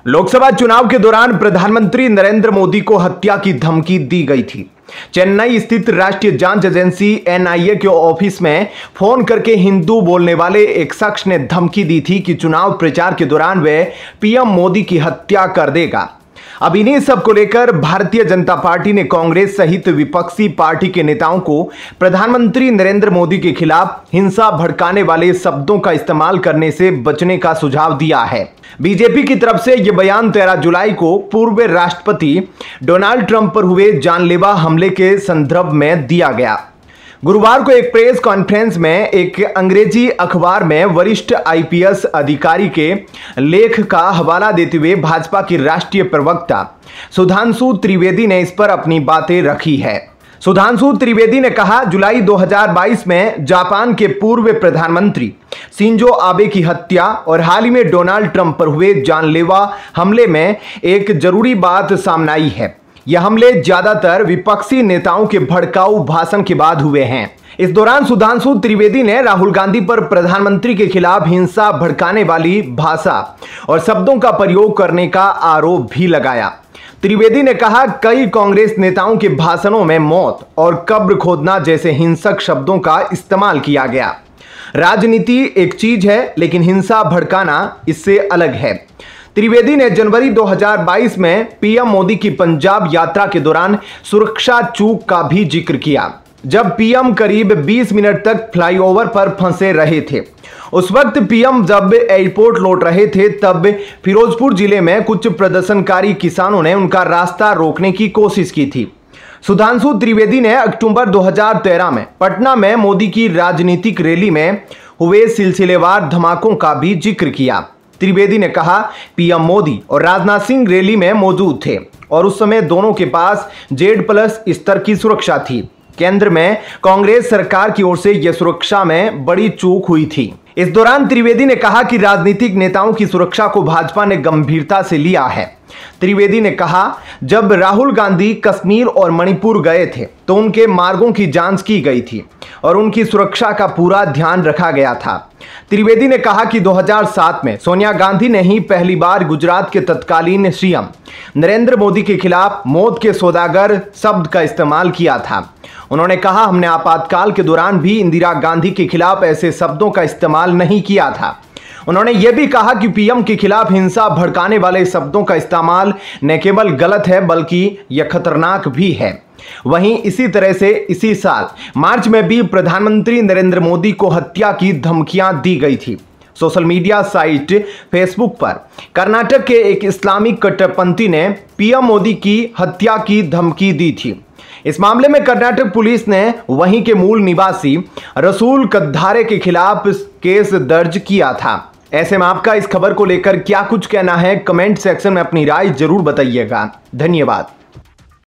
लोकसभा चुनाव के दौरान प्रधानमंत्री नरेंद्र मोदी को हत्या की धमकी दी गई थी। चेन्नई स्थित राष्ट्रीय जांच एजेंसी एनआईए के ऑफिस में फोन करके हिंदू बोलने वाले एक शख्स ने धमकी दी थी कि चुनाव प्रचार के दौरान वह पीएम मोदी की हत्या कर देगा। अब इन्हीं सब को लेकर भारतीय जनता पार्टी ने कांग्रेस सहित विपक्षी पार्टी के नेताओं को प्रधानमंत्री नरेंद्र मोदी के खिलाफ हिंसा भड़काने वाले शब्दों का इस्तेमाल करने से बचने का सुझाव दिया है। बीजेपी की तरफ से यह बयान 13 जुलाई को पूर्व राष्ट्रपति डोनाल्ड ट्रंप पर हुए जानलेवा हमले के संदर्भ में दिया गया। गुरुवार को एक प्रेस कॉन्फ्रेंस में एक अंग्रेजी अखबार में वरिष्ठ आईपीएस अधिकारी के लेख का हवाला देते हुए भाजपा की राष्ट्रीय प्रवक्ता सुधांशु त्रिवेदी ने इस पर अपनी बातें रखी है। सुधांशु त्रिवेदी ने कहा, जुलाई 2022 में जापान के पूर्व प्रधानमंत्री शिंजो आबे की हत्या और हाल ही में डोनाल्ड ट्रंप पर हुए जानलेवा हमले में एक जरूरी बात सामने आई है। यह हमले ज्यादातर विपक्षी नेताओं के भड़काऊ भाषण के बाद हुए हैं। इस दौरान सुधांशु त्रिवेदी ने राहुल गांधी पर प्रधानमंत्री के खिलाफ हिंसा भड़काने वाली भाषा और शब्दों का प्रयोग करने का आरोप भी लगाया। त्रिवेदी ने कहा, कई कांग्रेस नेताओं के भाषणों में मौत और कब्र खोदना जैसे हिंसक शब्दों का इस्तेमाल किया गया। राजनीति एक चीज है, लेकिन हिंसा भड़काना इससे अलग है। त्रिवेदी ने जनवरी 2022 में पीएम मोदी की पंजाब यात्रा के दौरान सुरक्षा चूक का भी जिक्र किया, जब पीएम करीब 20 मिनट तक फ्लाईओवर पर फंसे रहे थे। उस वक्त पीएम जब एयरपोर्ट लौट रहे थे, तब फिरोजपुर जिले में कुछ प्रदर्शनकारी किसानों ने उनका रास्ता रोकने की कोशिश की थी। सुधांशु त्रिवेदी ने अक्टूबर 2013 में पटना में मोदी की राजनीतिक रैली में हुए सिलसिलेवार धमाकों का भी जिक्र किया। त्रिवेदी ने कहा, पीएम मोदी और राजनाथ सिंह रैली में मौजूद थे और उस समय दोनों के पास Z+ स्तर की सुरक्षा थी। केंद्र में कांग्रेस सरकार की ओर से यह सुरक्षा में बड़ी चूक हुई थी। इस दौरान त्रिवेदी ने कहा कि राजनीतिक नेताओं की सुरक्षा को भाजपा ने गंभीरता से लिया है। त्रिवेदी ने कहा, जब राहुल गांधी कश्मीर और मणिपुर गए थे तो उनके मार्गों की जांच की गई थी और उनकी सुरक्षा का पूरा ध्यान रखा गया था। त्रिवेदी ने कहा कि 2007 में सोनिया गांधी ने ही पहली बार गुजरात के तत्कालीन सीएम नरेंद्र मोदी के खिलाफ मौत के सौदागर शब्द का इस्तेमाल किया था। उन्होंने कहा, हमने आपातकाल के दौरान भी इंदिरा गांधी के खिलाफ ऐसे शब्दों का इस्तेमाल नहीं किया था। उन्होंने यह भी कहा कि पीएम के खिलाफ हिंसा भड़काने वाले शब्दों का इस्तेमाल न केवल गलत है, बल्कि यह खतरनाक भी है। वहीं इसी तरह से इसी साल मार्च में भी प्रधानमंत्री नरेंद्र मोदी को हत्या की धमकियां दी गई थी। सोशल मीडिया साइट फेसबुक पर कर्नाटक के एक इस्लामिक कट्टरपंथी ने पीएम मोदी की हत्या की धमकी दी थी। इस मामले में कर्नाटक पुलिस ने वहीं के मूल निवासी रसूल कद्दारे के खिलाफ केस दर्ज किया था। ऐसे में आपका इस खबर को लेकर क्या कुछ कहना है, कमेंट सेक्शन में अपनी राय जरूर बताइएगा। धन्यवाद।